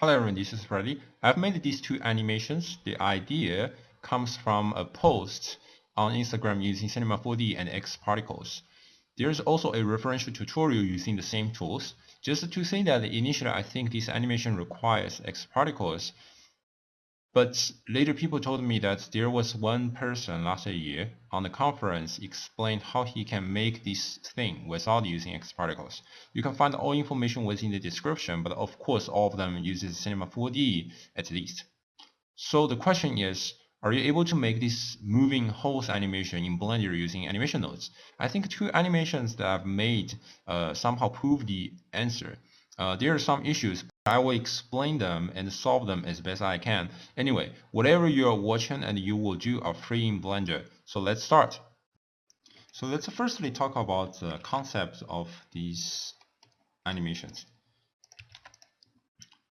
Hello everyone, this is Freddy. I've made these two animations. The idea comes from a post on Instagram using Cinema 4D and X particles. There's also a referential tutorial using the same tools. Just to say that initially I think this animation requires X particles, but later people told me that there was one person last year on the conference explained how he can make this thing without using X particles. You can find all information within the description, but of course all of them uses Cinema 4D at least. So the question is, are you able to make this moving holes animation in Blender using animation nodes? I think two animations that I've made somehow prove the answer. There are some issues, but I will explain them and solve them as best I can. Anyway, whatever you are watching and you will do are free in Blender. So let's start. So let's firstly talk about the concept of these animations.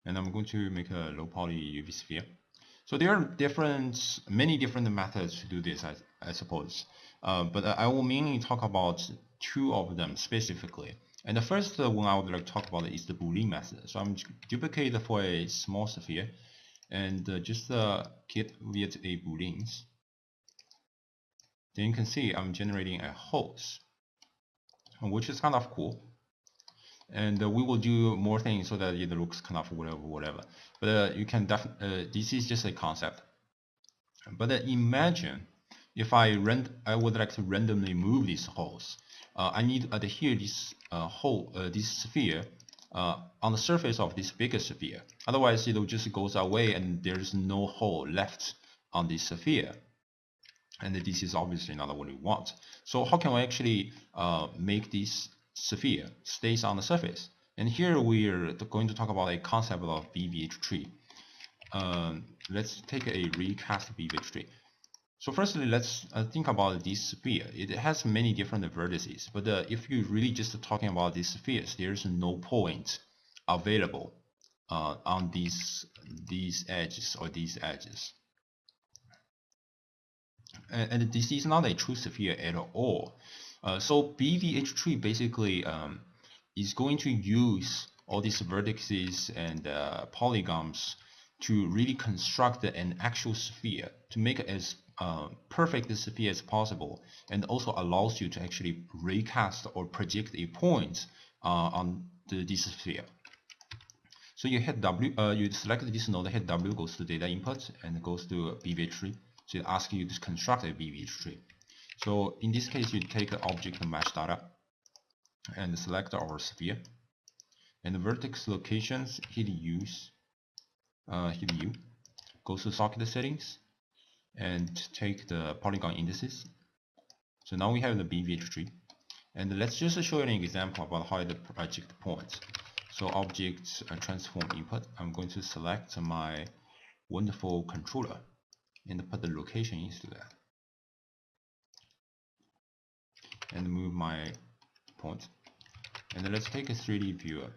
And I'm going to make a low poly UV sphere. So there are many different methods to do this, I suppose. But I will mainly talk about two of them specifically. And the first one I would like to talk about is the Boolean method. So I'm duplicate for a small sphere and just get with a Booleans. Then you can see I'm generating a hose, which is kind of cool. And we will do more things so that it looks kind of whatever. But you can this is just a concept. But imagine if I would like to randomly move these holes. I need to adhere this this sphere on the surface of this bigger sphere. Otherwise, it will just goes away and there's no hole left on this sphere. And this is obviously not what we want. So how can we actually make this sphere stays on the surface? And here we're going to talk about a concept of BVH tree. Let's take a recast BVH tree. So firstly, let's think about this sphere. It has many different vertices, but if you're really just talking about these spheres, there's no point available on these edges or these edges. And this is not a true sphere at all. So BVH tree basically is going to use all these vertices and polygons to really construct an actual sphere to make it as perfect a sphere as possible, and also allows you to actually recast or project a point on this sphere. So you hit W, you select this node, hit W, goes to data input, and goes to BVH tree. So it asks you to construct a BVH tree. So in this case, you take the object mesh data and select our sphere. And the vertex locations, hit U, goes to socket settings, and take the polygon indices. So now we have the BVH tree. And let's just show you an example about how to project points. So object transform input, I'm going to select my wonderful controller and put the location into that. And move my point. And let's take a 3D viewer.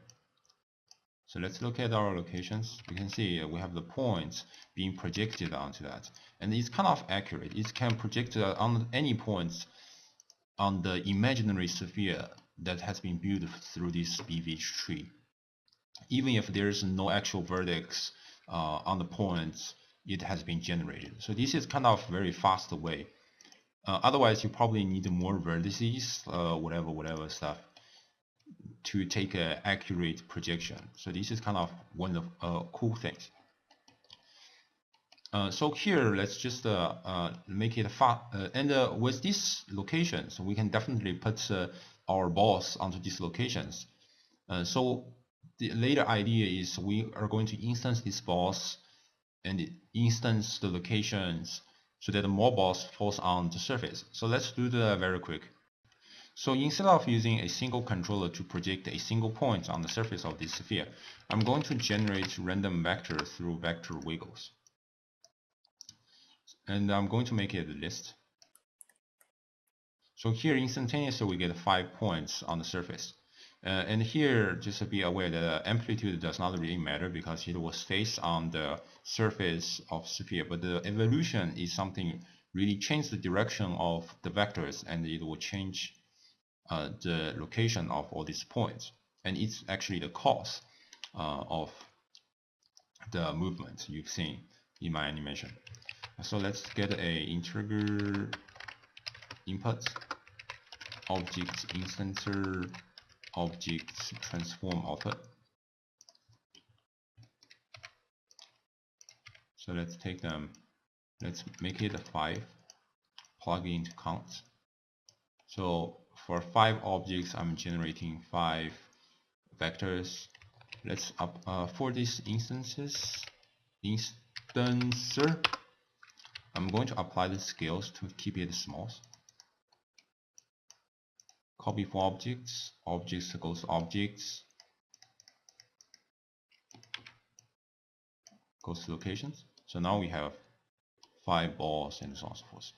So let's look at our locations. You can see we have the points being projected onto that. And it's kind of accurate. It can project on any points on the imaginary sphere that has been built through this BVH tree. Even if there's no actual vertex on the points, it has been generated. So this is kind of very fast way. Otherwise, you probably need more vertices, whatever stuff, to take an accurate projection. So this is kind of one of cool things. So here, let's just make it fast. And with these locations, we can definitely put our balls onto these locations. So the later idea is we are going to instance these balls and instance the locations so that more balls falls on the surface. So let's do that very quick. So instead of using a single controller to project a single point on the surface of this sphere, I'm going to generate random vector through vector wiggles. And I'm going to make it a list. So here instantaneously we get 5 points on the surface. And here just be aware that amplitude does not really matter because it will stay on the surface of sphere, but the evolution is something really change the direction of the vectors, and it will change the location of all these points, and it's actually the cause of the movement you've seen in my animation. So let's get a integer input, object instancer, object transform output. So let's take them, let's make it a 5, plug into count. So for 5 objects, I'm generating 5 vectors. Let's for these instancer, I'm going to apply the scales to keep it small. Copy for objects, objects goes to objects, goes to locations. So now we have 5 balls and so on and so forth.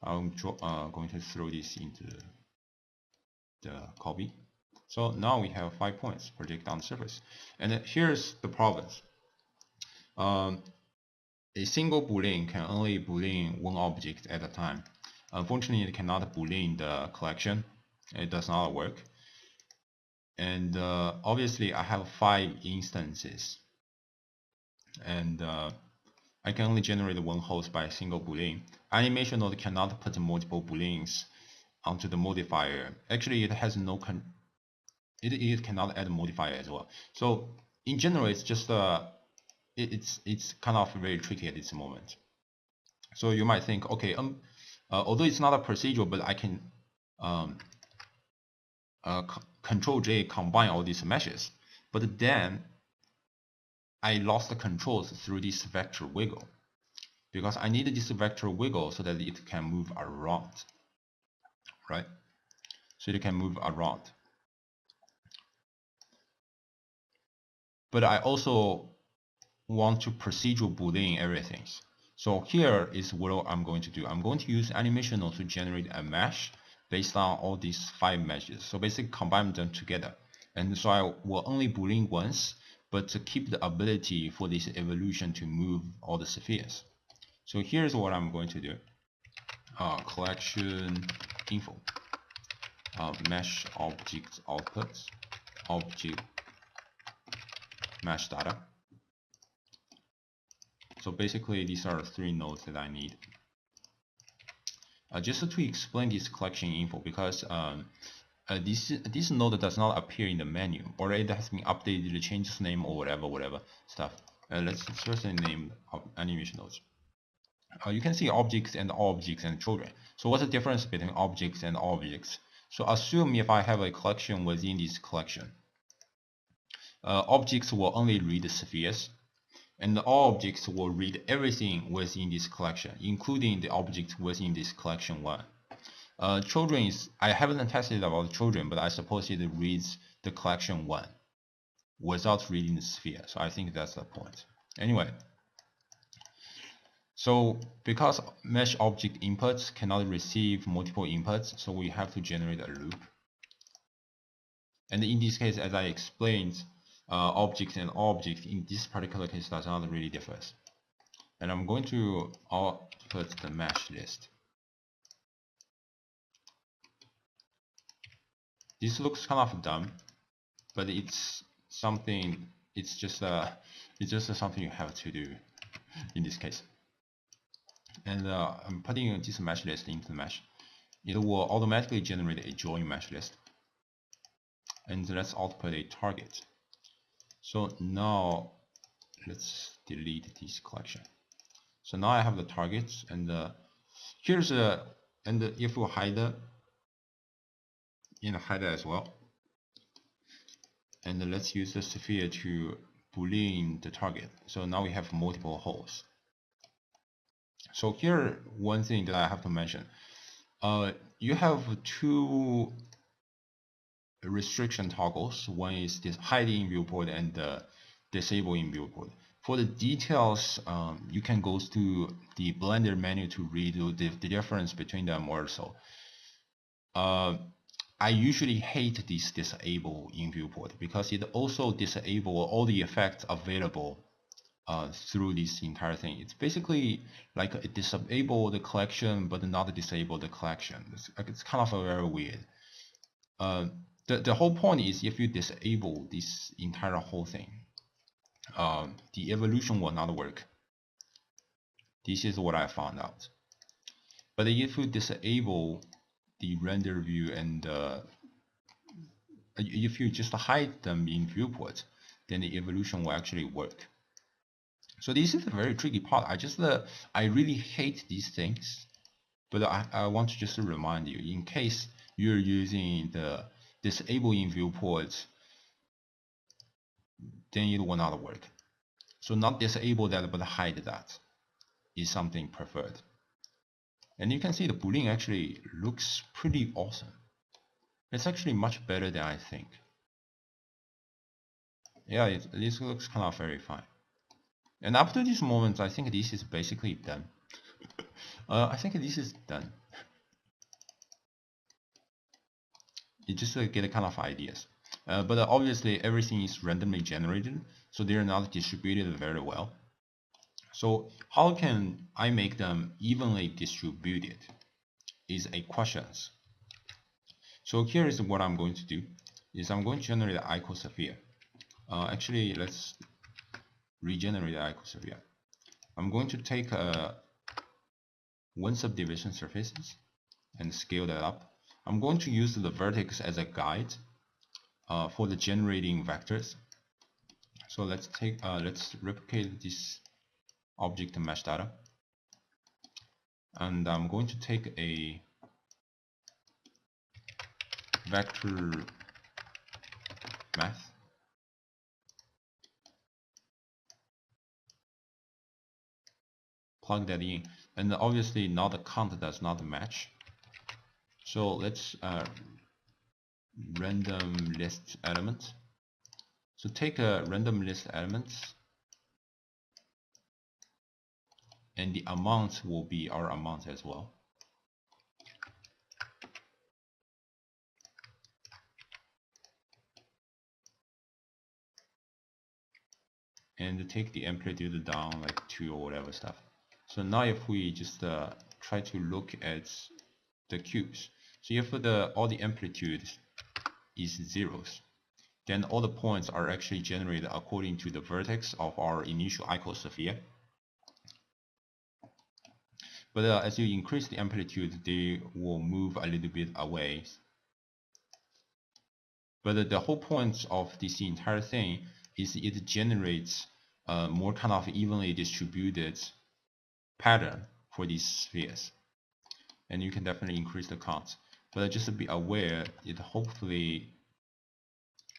I'm going to throw this into the copy. So now we have 5 points projected on the surface. And here's the problem. A single Boolean can only Boolean one object at a time. Unfortunately, it cannot Boolean the collection. It does not work. And obviously, I have 5 instances. And I can only generate one host by a single Boolean. Animation node cannot put multiple Booleans onto the modifier. Actually, it has no it cannot add a modifier as well. So in general, it's just it's kind of very tricky at this moment. So you might think, okay, although it's not a procedural, but I can Control J combine all these meshes. But then I lost the controls through this vector wiggle, because I need this vector wiggle so that it can move around, right? So it can move around. But I also want to procedural Boolean everything. So here is what I'm going to do. I'm going to use animation node to generate a mesh based on all these 5 meshes. So basically combine them together. And so I will only Boolean once, but to keep the ability for this evolution to move all the spheres. So here's what I'm going to do. Collection info, mesh object output, object mesh data. So basically, these are 3 nodes that I need. Just to explain this collection info, because this node does not appear in the menu, or it has been updated, changes name or whatever stuff. Let's first name animation nodes. You can see objects and objects and children. So what's the difference between objects and objects? So assume if I have a collection within this collection, objects will only read the spheres, and all objects will read everything within this collection, including the objects within this collection 1. Children is, I haven't tested about children, but I suppose it reads the collection 1 without reading the sphere. So I think that's the point. Anyway, so because mesh object inputs cannot receive multiple inputs, so we have to generate a loop. And in this case, as I explained, objects and objects in this particular case does not really differ. And I'm going to output the mesh list. This looks kind of dumb, but it's something. It's just something you have to do in this case. And I'm putting this mesh list into the mesh. It will automatically generate a join mesh list. And let's output a target. So now let's delete this collection. So now I have the targets, and here's and if we hide in the header as well, and let's use the sphere to Boolean the target. So now we have multiple holes. So here, one thing that I have to mention, you have 2 restriction toggles. One is this hiding in viewport and disable in viewport. For the details, you can go to the Blender menu to read the difference between them also. I usually hate this disable in viewport because it also disables all the effects available through this entire thing. It's basically like it disable the collection but not disable the collection. It's kind of very weird. The whole point is if you disable this entire whole thing, the evolution will not work. This is what I found out. But if you disable the render view and if you just hide them in viewport, then the evolution will actually work. So this is a very tricky part. I really hate these things, but I want to just remind you, in case you're using the disable in viewport, then it will not work. So not disable that, but hide that is something preferred. And you can see the Boolean actually looks pretty awesome. It's actually much better than I think. Yeah, this looks kind of very fine. And up to this moment, I think this is basically done. I think this is done. You just get a kind of ideas. But obviously everything is randomly generated, so they're not distributed very well. So how can I make them evenly distributed is a question. So here is what I'm going to do, is I'm going to generate an icosphere. Actually, let's regenerate the icosphere. I'm going to take one subdivision surfaces and scale that up. I'm going to use the vertex as a guide for the generating vectors. So let's replicate this object mesh data, and I'm going to take a vector math, plug that in, and obviously now the count does not match. So let's random list element. So take a random list elements, and the amount will be our amount as well. And take the amplitude down like 2 or whatever stuff. So now if we just try to look at the cubes, so if all the amplitude is zeros, then all the points are actually generated according to the vertex of our initial icosphere. But as you increase the amplitude, they will move a little bit away. But the whole point of this entire thing is it generates more kind of evenly distributed pattern for these spheres. And you can definitely increase the count. But just to be aware, it hopefully,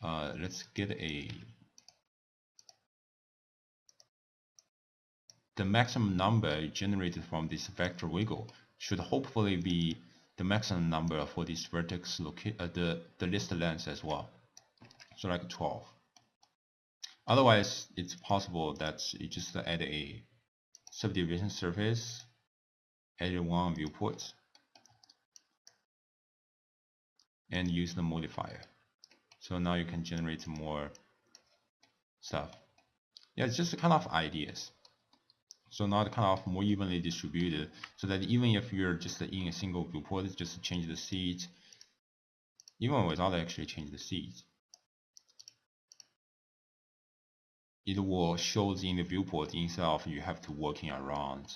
let's get the maximum number generated from this vector wiggle should hopefully be the maximum number for this vertex the list length as well. So like 12. Otherwise, it's possible that you just add a subdivision surface, add one viewport, and use the modifier. So now you can generate more stuff. Yeah, it's just kind of ideas. So now kind of more evenly distributed, so that even if you're just in a single viewport, just change the seed, even without actually change the seeds, it will show in the viewport instead of you have to working around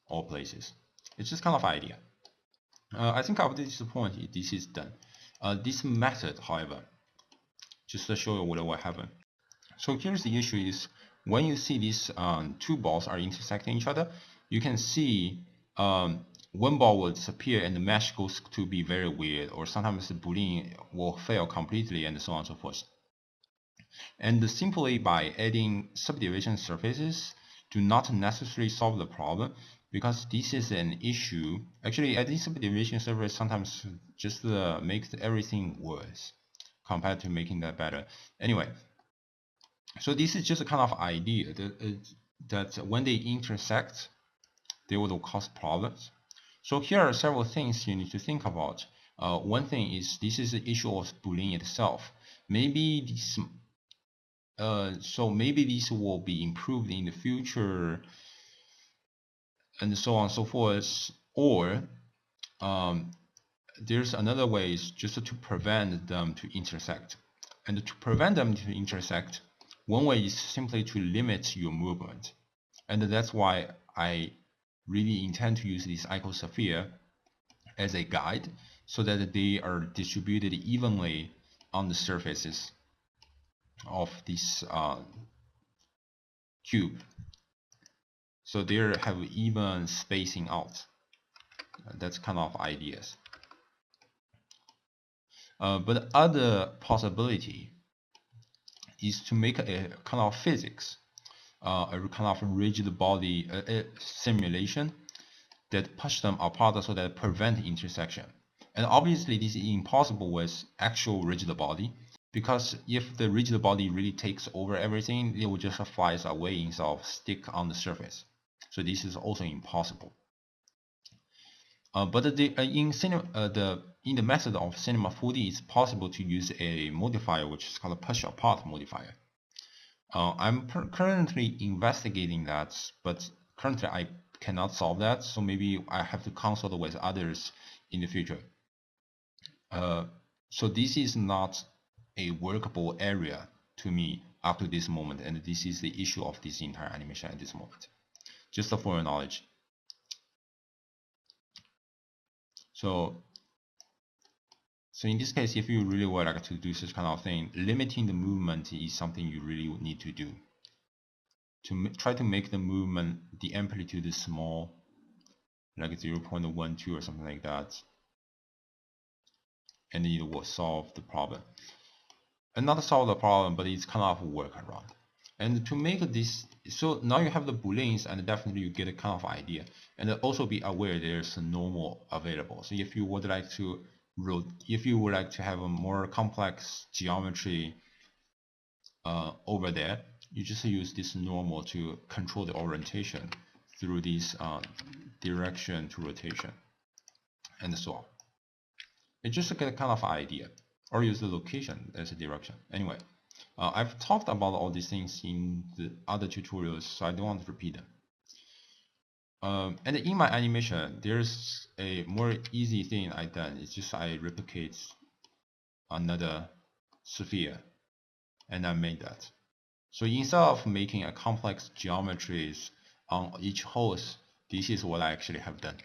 all places. It's just kind of idea. I think up to this point, this is done. This method, however, just to show you what will happen. So here's the issue is when you see these two balls are intersecting each other, you can see one ball will disappear and the mesh goes to be very weird, or sometimes the Boolean will fail completely and so on and so forth. And simply by adding subdivision surfaces do not necessarily solve the problem, because this is an issue. Actually, adding subdivision surface sometimes just makes everything worse compared to making that better. Anyway, so this is just a kind of idea that when they intersect, they will cause problems. So here are several things you need to think about. One thing is this is the issue of Boolean itself. Maybe this, maybe this will be improved in the future, and so on and so forth. Or there's another way is just to prevent them to intersect. And to prevent them to intersect, One way is simply to limit your movement. And that's why I really intend to use this icosphere as a guide so that they are distributed evenly on the surfaces of this cube. So they have even spacing out. That's kind of ideas. But other possibility is to make a kind of physics, a kind of rigid body simulation that push them apart so that prevent intersection. And obviously this is impossible with actual rigid body, because if the rigid body really takes over everything, it will just fly away instead of stick on the surface. So this is also impossible. But in the method of Cinema 4D, it's possible to use a modifier which is called a push apart modifier. I'm currently investigating that, but currently I cannot solve that, so maybe I have to consult with others in the future. So this is not a workable area to me up to this moment, and this is the issue of this entire animation at this moment. Just for your knowledge. So in this case, if you really would like to do such kind of thing, limiting the movement is something you really need to do. To try to make the movement, the amplitude is small, like 0.12 or something like that, and it will solve the problem. And not solve the problem, but it's kind of a workaround. And to make this, so now you have the booleans, and definitely you get a kind of idea. And also be aware there's a normal available. So if you would like to have a more complex geometry over there, you just use this normal to control the orientation through this direction to rotation, and so on. It's just to get a kind of idea, or use the location as a direction. Anyway, I've talked about all these things in the other tutorials, so I don't want to repeat them. And in my animation, there's a more easy thing I done. It's just I replicate another sphere, and I made that. So instead of making a complex geometries on each host, this is what I actually have done.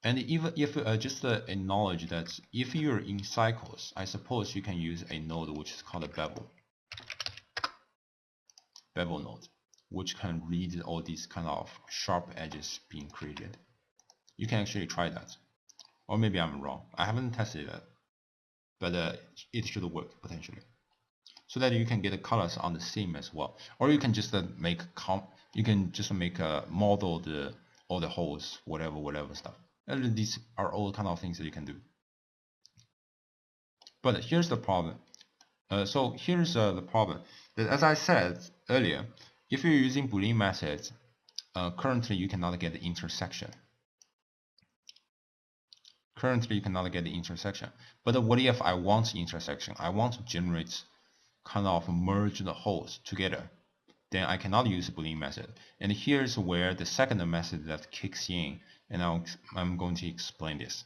And even if just acknowledge that if you're in cycles, I suppose you can use a node which is called a bevel node, which can read all these kind of sharp edges being created. You can actually try that. Or maybe I'm wrong. I haven't tested that, but it should work potentially. So that you can get the colors on the seam as well. Or you can just make model all the holes, whatever stuff. And these are all kind of things that you can do. But here's the problem. Here's the problem. That as I said earlier, if you're using Boolean methods, currently you cannot get the intersection. But what if I want intersection? I want to generate kind of merge the holes together. Then I cannot use Boolean method. And here's where the second method that kicks in, and I'm going to explain this.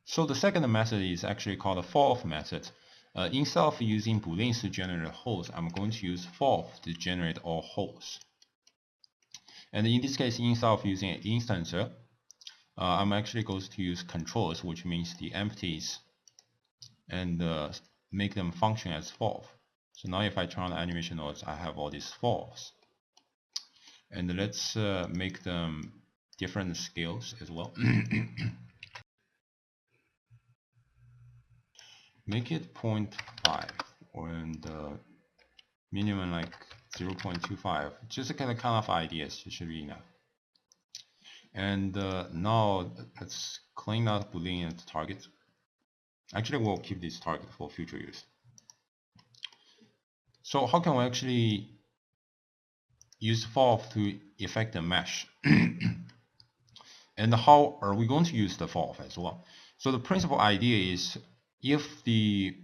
So the second method is actually called the for method. Instead of using booleans to generate holes, I'm going to use for to generate all holes. And in this case, instead of using an instancer, I'm actually going to use controls, which means the empties, and make them function as for. So now if I turn on the animation nodes, I have all these fors. And let's make them different scales as well. Make it 0.5 and minimum like 0.25. Just a kind of ideas, it should be enough. And now let's clean out Boolean target. Actually, we'll keep this target for future use. So how can we actually use for to effect the mesh? And how are we going to use the for as well? So the principal idea is, if the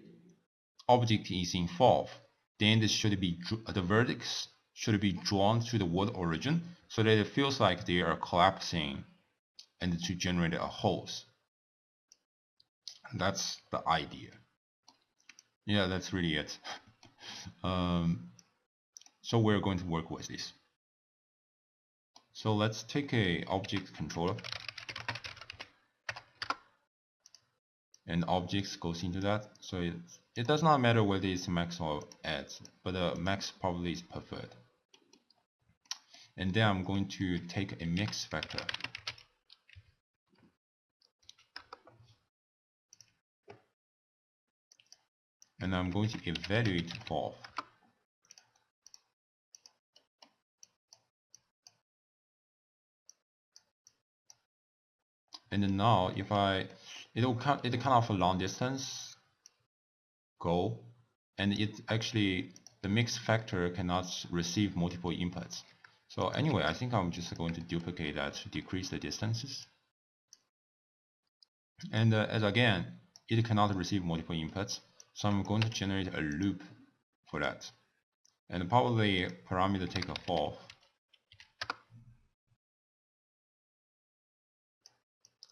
object is in for, then this should be the vertex should be drawn to the world origin so that it feels like they are collapsing and to generate a holes. That's the idea. yeah, that's really it. So we're going to work with this. So let's take a object controller, and objects goes into that. So it does not matter whether it's max or adds, but max probably is preferred. And then I'm going to take a mix vector. And I'm going to evaluate for. And then now if it kind of a long distance go, and it actually, the mix factor cannot receive multiple inputs. So anyway, I think I'm just going to duplicate that to decrease the distances. And as again, it cannot receive multiple inputs, so I'm going to generate a loop for that. And probably parameter take a for.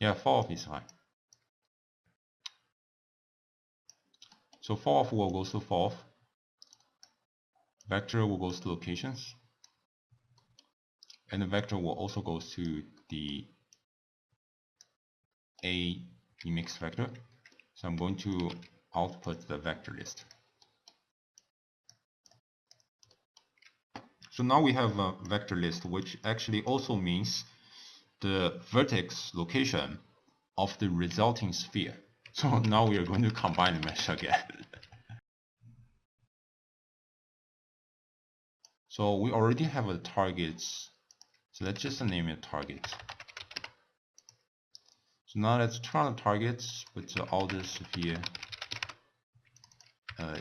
Yeah, for is fine. So for will go to for, vector will go to locations, and the vector will also go to the A mix vector. So I'm going to output the vector list. So now we have a vector list, which actually also means the vertex location of the resulting sphere. So now we are going to combine the mesh again. So we already have a targets. So let's just name it target. So now let's turn on the targets with the outer sphere,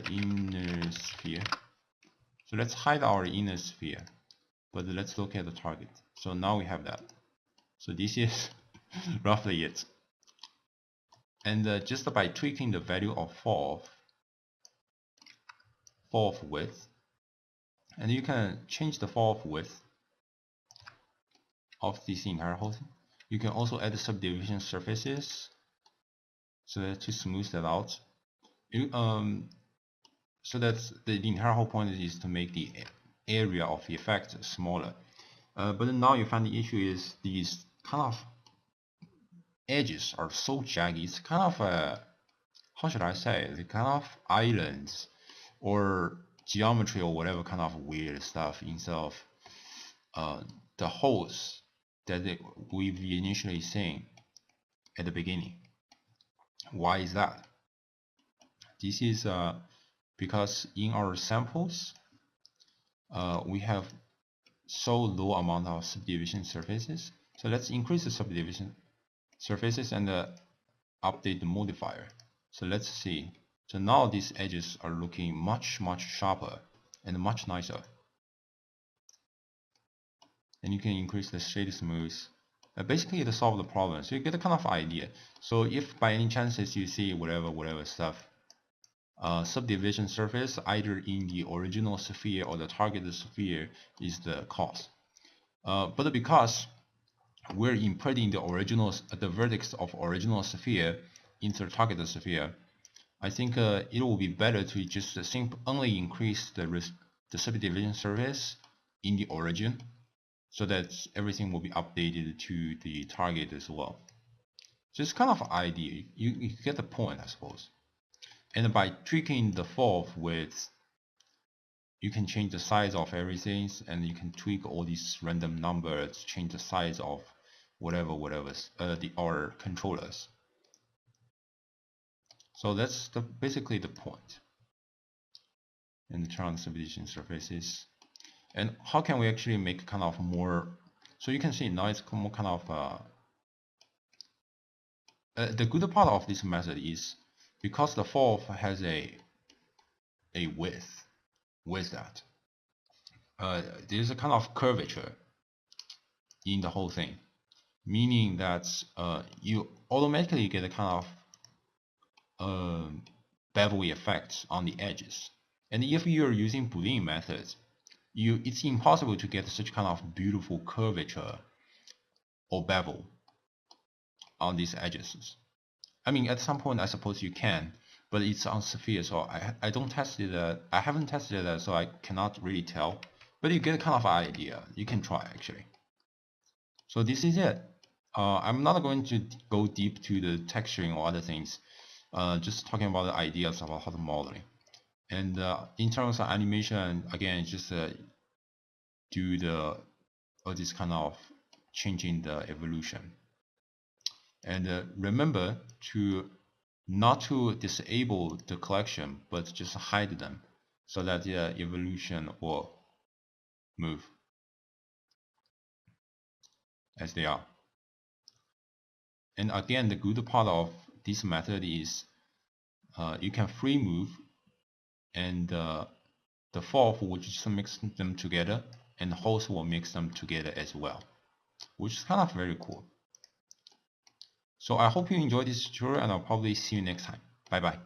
inner sphere. So let's hide our inner sphere, but let's look at the target. So now we have that. So this is roughly it. And just by tweaking the value of fourth width, and you can change the fourth width of this entire whole thing. You can also add subdivision surfaces so that to smooth that out. So that's the entire whole point is to make the area of the effect smaller. But now you find the issue is these kind of edges are so jaggy. It's kind of how should I say? The kind of islands or geometry or whatever kind of weird stuff instead of the holes that we've initially seen at the beginning. Why is that? This is because in our samples we have so low amount of subdivision surfaces. So let's increase the subdivision surfaces and update the modifier. So let's see. So now these edges are looking much sharper and much nicer. And you can increase the shade smooth. Basically to solve the problem. So you get a kind of idea. So if by any chances you see whatever stuff, subdivision surface either in the original sphere or the target sphere is the cause. But because we're importing the vertex of original sphere into the target sphere, I think it will be better to just only increase the subdivision surface in the origin, so that everything will be updated to the target as well. So it's kind of idea. You get the point, I suppose. And by tweaking the fourth width, you can change the size of everything, and you can tweak all these random numbers, change the size of whatever our controllers. So that's basically the point. And turn on subdivision surfaces. And how can we actually make kind of more? So you can see now it's more kind of the good part of this method is because the fourth has a width with that. There's a kind of curvature in the whole thing, meaning that you automatically get a kind of bevel effect on the edges. And if you're using Boolean methods, it's impossible to get such kind of beautiful curvature or bevel on these edges. I mean, at some point, I suppose you can, but it's on Sphere, so I don't test it. I haven't tested it, so I cannot really tell. But you get kind of an idea. You can try actually. So this is it. I'm not going to go deep to the texturing or other things. Just talking about the ideas about how to modeling. And in terms of animation, again, just do this kind of changing the evolution. And remember to not to disable the collection, but just hide them so that the evolution will move as they are. And again, the good part of this method is you can free move, and the fourth will just mix them together, and the host will mix them together as well, which is kind of very cool. So I hope you enjoyed this tutorial, and I'll probably see you next time. Bye bye.